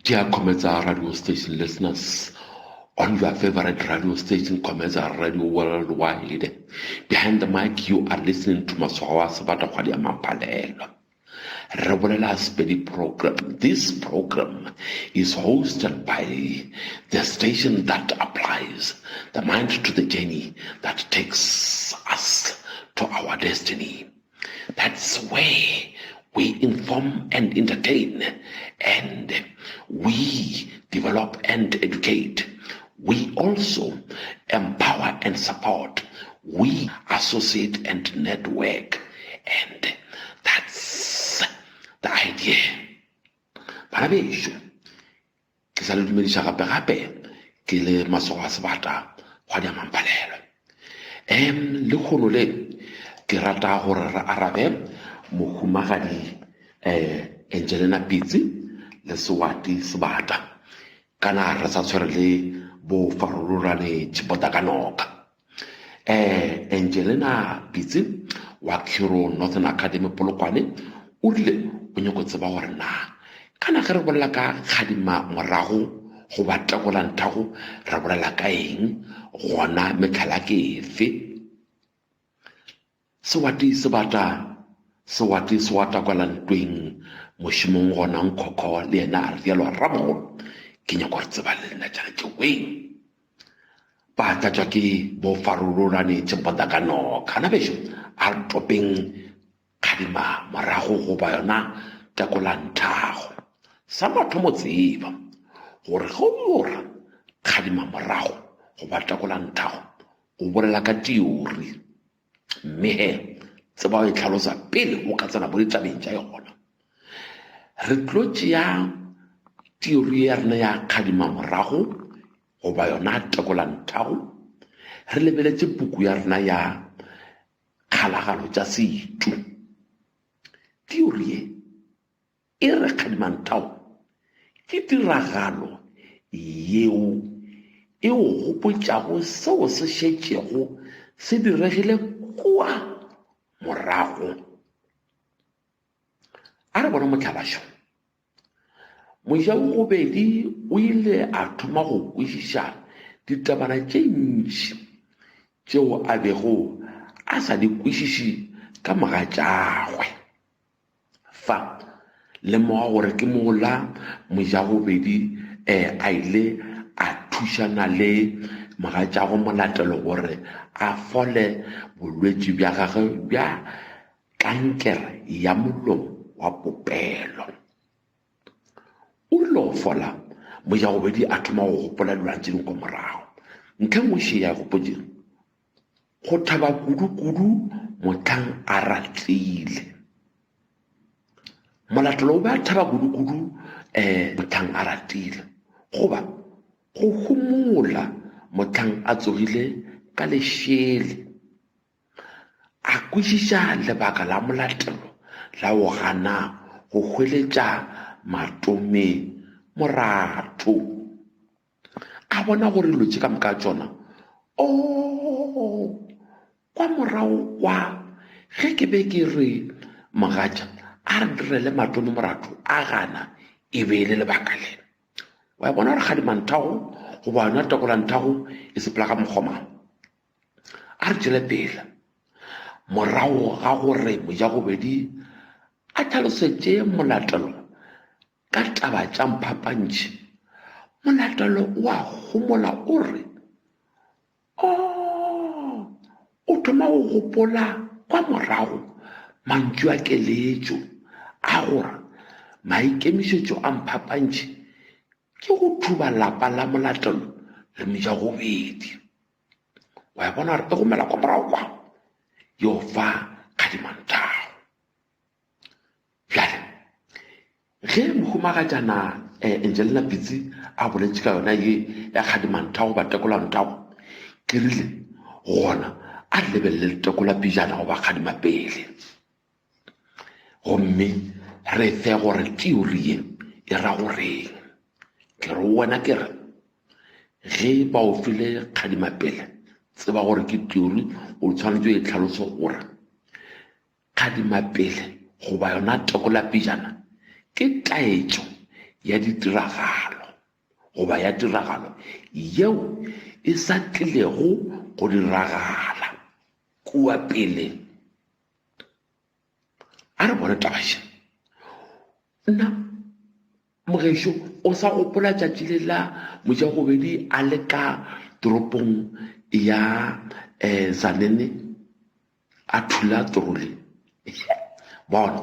Dear Cometa radio station listeners, on your favorite radio station, Cometa Radio Worldwide, behind the mic you are listening to Maswawa Sabata Kwadia Mampalelo. Rebolela Spedi program. This program is hosted by the station that applies the mind to the journey that takes us to our destiny. That's where we inform and entertain, and we develop and educate. We also empower and support. We associate and network, and that's the idea. Bana besho, ke sa le dumedisa gape ke le Maswawa Sabata Kwadia Mampalelo. Le khono le ke rata gore re arabe mohumagadi Angelina Pitsi le Swati Sabata kana re sa tshwere le bo farolorane Chipota Kanoka. Angelina Pitsi wa Kiro Northern Academy Polokwane o rile o nyako tseba gore na kana ge re bolela ka khadima morago go batagola nthago re bolela ka eng gona metlhala ke efe. Swati Sabata kwa ntweng moshimong gona nkoko le ena a re lo ramogolo ke nyako re tseba le nna jana ke weng ba tlatwa ke bo farolorane Chipota Kanoka kana besho a re topeng khadima morago go ba yona takola nthago sa batho mo tseba gore go mora khadima morago go ba takola nthago o bolela ka teori mme he tseba e tlhalosa pele o ka tsena bo ditabeng tša yona. Re tlotse ya teori ya rena ya khadima morago go ba yona takola nthago re lebeletse puku ya rena ya kgalagalo tša setšo. Teori e re khadima nthago ke tiragalo yeo e o gopotšago seo se šetšego se diregile kwa morago. A re bona motlhalašo mojago gobedi o ile a thoma go kwešiša ditabana tše ntši tšeo a bego a sa di kwešiše ka moga tšagwe fa lemoga gore ke mola mojago gobedi a ile a thušana le moga tšago molatelo gore a fole bolwetši bja gagwe bja kankere ya molomo wa popelo. O ilo fola mojago gobedi a thoma go gopola dilwantse ding ko morago nke moše ya gopotse go thaba kudu motlhang a ratile. Molatelo o be a thaba kudu motlhang a ratile goba go humola motlhang a tsogile ka lešhele a kwešiša lebaka la molatelo la go gana go hweletša matome moratho. A bona gore lotše ka moka tšona kwa morago kwa ge ke be ke re mogatša a re direle matome moratho a gana e be le lebaka lena. Wa bona gore khadima nthago go ba yona takola nthago e sepela ka mokgoma. A re tšwele pele morago ga gore mojago gobedi a tlhalosetše molatelo ka taba tša mphapantši. Molatelo o a gomola o re o thoma go gopola kwa morago mantšu a keletšo a gore maikemišetšo a mphapantši ke go thuba lapa la molatelo le mojago gobedi. Wa bona gore e gomela kwa morago kwa yo fa khadima nthago. Bjale ge mohumagatšana Angelina Pitsi a boletše ka yona ye ya khadima nthago ba takola nthago ke rile gona a lebelele takola pejana go ba khadima pele gomme re fe gore teori ye e ra goreng. Ke re wena ke re ge ba o file khadima pele tseba gore ke teori o tshwanetse e tlhaloso gore khadima pele go ba yona takola pejana ke taetšo ya ditiragalo goba ya tiragalo yeo e sa tlilego go diragala kua pele. A re bone tabaša nna mogešo o sa gopola tšatši le la Mojagobedi a le ka toropong ya Zanene a thula troli. Bona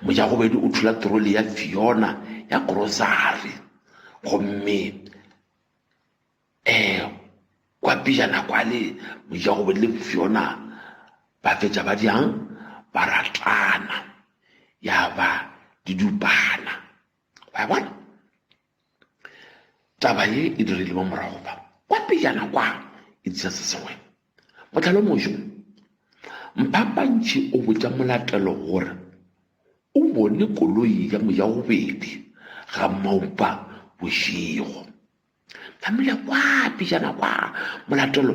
Mojagobedi o thula troli ya Fiona ya grocery gomme kwa pijana kwa le Mojagobedi le Fiona ba fetša ba diang ba ratana ya ba didupana. Wa bona taba ye e dirile mo morago ba kwa pejana kwa e tsa se sengwe motlhalo mošo Mphaphantši o botša molatelo gore o bone koloi ya Mojagobedi ga Maupa bošego. Tlamehile kwa pejana kwa molatelo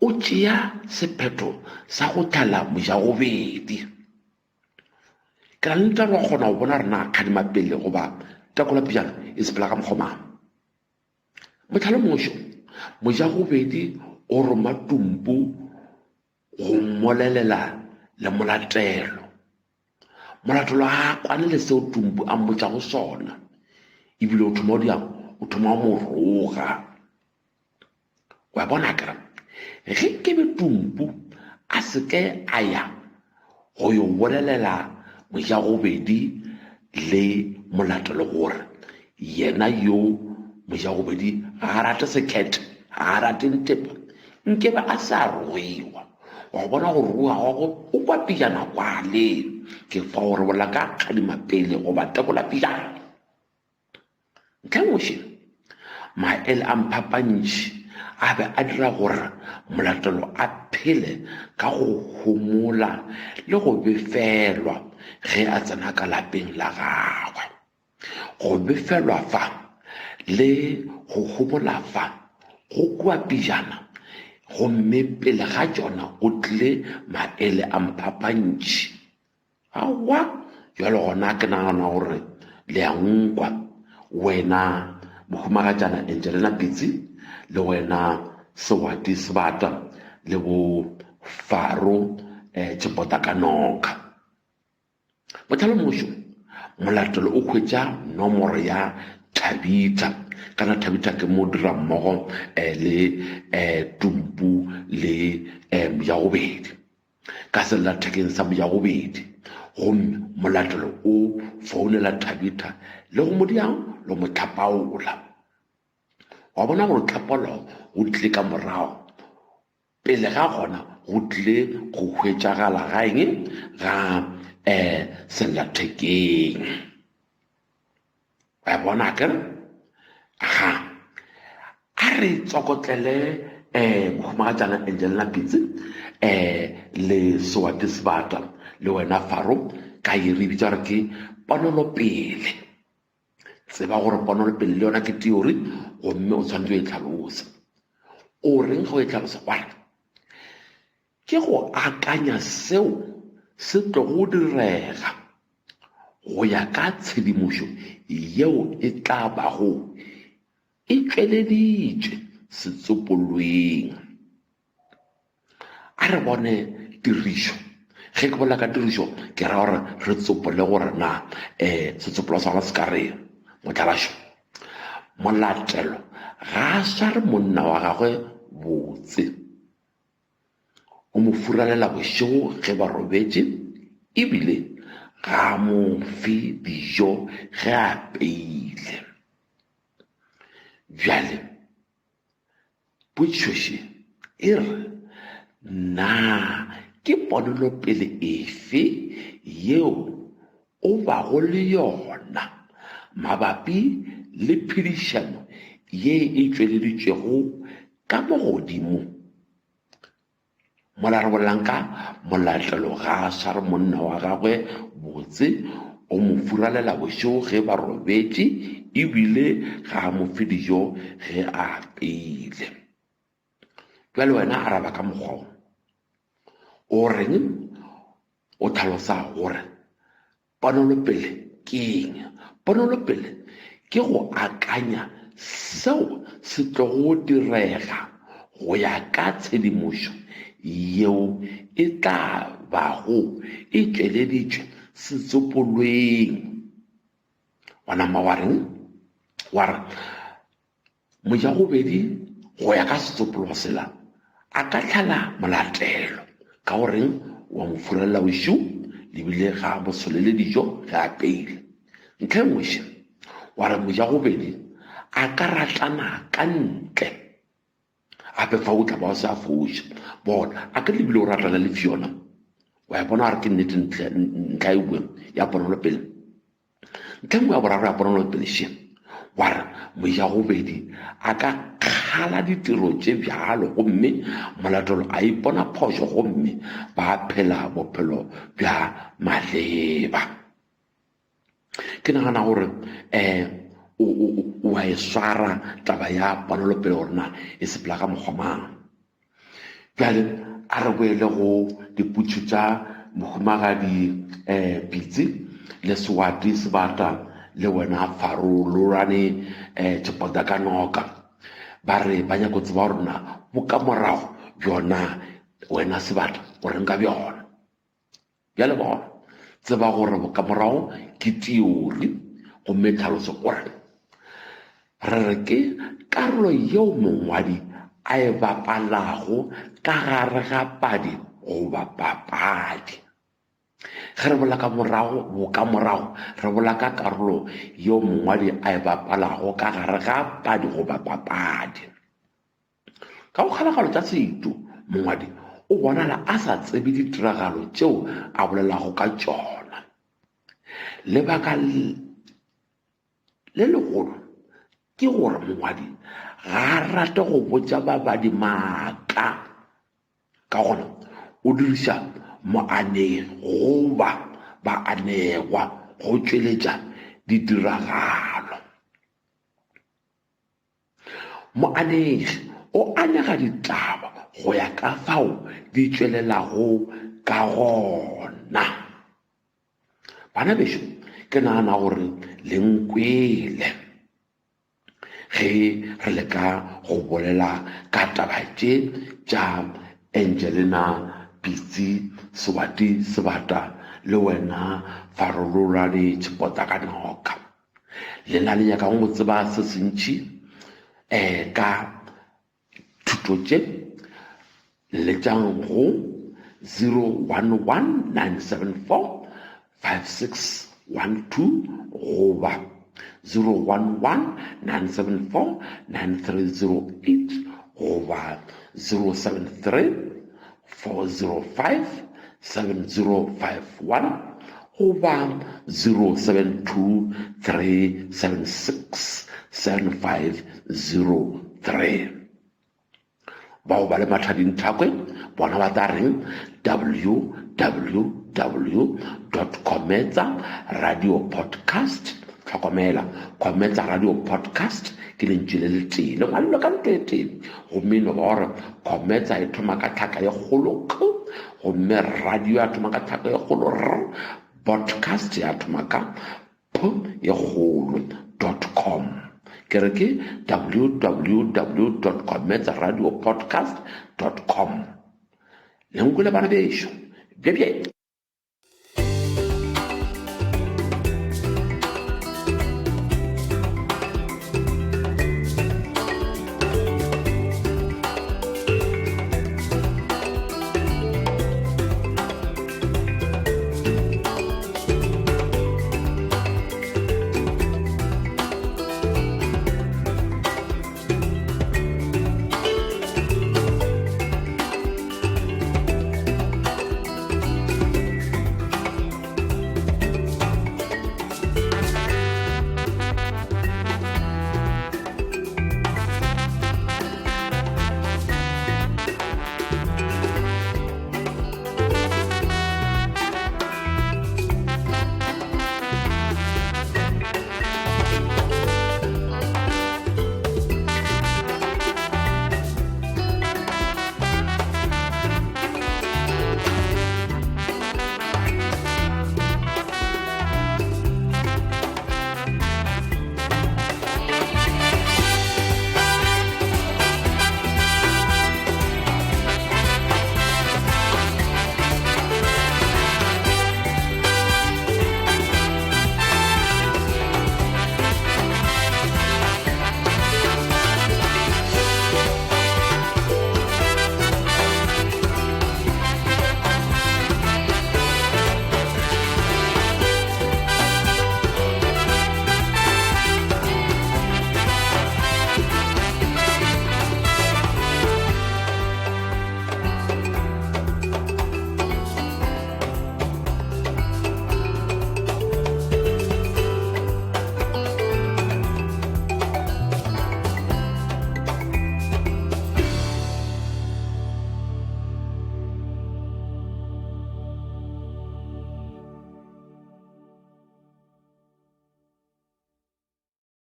o tšea sephetho sa go thala Mojagobedi. Ke ra nta re kgona go bona rena kgadima pele goba takola pejana e sepela ka mokgomang. Motlhalo mošo Mojagobedi o roma Tumpu go mmolelela le molatelo. Molatelo a kwane le seo Tumpu a mmotša go sona ebile o thoma o diang o thoma mo roga. Wa bona kera ge ke be Tumpu a se ke a ya go yo bolelela Mojagobedi le molatelo gore yena yo Mojagobedi ga rate sekhethe ga rate ntepa nke ba a sa roiwa. Wa bona go roa go o kwa pijana kwa le ke fa gore bola ka kgadima pele go ba tekola pijana. Ntlhamoše maele a Mphaphantši a be a dira gore molatelo a phele ka go homola le go befelwa ge a tsena ka lapeng la gagwe. Go befelwa fa le go homola fa go kua pijana gomme pele ga tšona o tlile maele a Mphaphantši. Awa jalo gona ke nagana gore le a nkwa wena mohumagatšana Angelina Pitsi le wena Sewati Sebata le bo Faro Tshepota ka Noka. Motlhalo mošo molatelo o hwetša nomoro ya Tabitha kana Tabitha ke mo dira mmogo le Tumpu le Mojagobedi ka sellathekeng sa Mojagobedi gomme molatelo o founela Tabitha le go mo diang le mo tlhapaola. Wa bona gore tlhapolo go tlile ka morago pele ga gona go tlile go hwetšagala ga eng ga sellathekeng. Wa bona ke ha a re tsokotlele mohumagatšana Angelina Pitsi le Sewati Sebata le wena Faro ka e re bitša gore ke ponolopele. Tseba gore ponolopele le yona ke theory gomme o tshwanetse o e tlhalosa. O reng go e tlhalosa gore ke go akanya seo se tlo go direga go ya ka tshedimošo yeo e tla bago e tšweleditšwe setsopolweng. A re bone tirišo ge ke bola ka tirišo ke ra gore re tsopole gore na setsopolo sa gona se ka reng. Motlhalašo molatelo ga a sware monna wa gagwe botse o mo furalela bošego ge ba robetše ebile ga mo fe dijo ge a peile. Bjale potšišoše e re na ke ponelopele efe yeo o bago le yona mabapi le phedišano ye e tšweleditšwego ka mo godimo. Mola re bolelang ka molatelo ga a sware monna wa gagwe botse o mo furalela bošego ge ba robetše ebile ga a mo fe dijo ge a peile. Jwale wena araba ka mokgwa o reng o tlhalosa gore ponelopele ke eng. Ponelopele ke go akanya seo se tlo go direga go ya ka tshedimošo yeo e tla bago e tšweleditšwe setsopolweng wa nama wa reng wa re mojagobedi go ya ka setsopolo sela a ka tlhala molatelo ka go reng wa mo furelela bošiu lebile ga mosolele dijo ge a peile ntlha e nngwe wa re mojagobedi a ka ratlana ka ntle ape fa o tla ba o se a foša bona a ka lebile o ratana le Fiona wa e bona gore ke nnete ntlha e bueng ya ponelopele ntlha nngwe ya boraro ya ponelopele wa re mojagobedi a ka kgala ditiro tše bjalo gomme molatelo a ipona phošo gomme ba phela bophelo bja maleba ke nagana gore wa e swara taba ya ponelopele gore na e sepela ka mokgwa mang bjale a re boele go diputšo tša mohumagadi Pitsi le Swati Sebata le wena farolorane Tshepota ka noka ba re ba nyako tseba gore na bokamorago bjona wena Sebata o renka bjona bjale bona tseba gore bokamorago ke teori gomme tlhaloso gore re re ke karolo yeo mongwadi a e bapalago ka gare ga padi goba papadi ge re bola ka bokamorago re bola ka karolo yeo mongwadi a e bapalago ka gare ga padi goba papadi ka go kgalagalo tša setho mongwadi o bonala a sa tsebe ditiragalo tšeo a bolelago ka tšona lebaka le legolo ke gore mongwadi ga a rate go botša babadi maaka ka gona o diriša moanegi goba baanegwa go tšweletša ditiragalo moanegi o anega ditaba go ya ka fao di tšwelelago ka gona bana bešo ke nagana gore le nkwele ge re leka go bolela ka taba tše tša Angelina Pitsi Swati Sebata le wena farolorane Tshepota ka noka lena le nyaka go tseba se sentši ka thuto tše le tšang go 011-974-5612 goba 011-974-9308 goba 073-405-7051 goba 072-376-7503 bao ba le mathading thakwe bona ba tla reng www.cometsa-radio-podcast tlhokomela Cometsa Radio Podcast ke lentši le letee le ngwalelo ka nto e tee gomme no ba gore Cometsa e thoma ka tlhaka ye kgolo k gomme radio ya thoma ka tlhaka ye kgolo r podcast ya thoma ka p ye kgolo .com ke re ke www.cometsa-radio-podcast.com le nkole bana bešo bjebje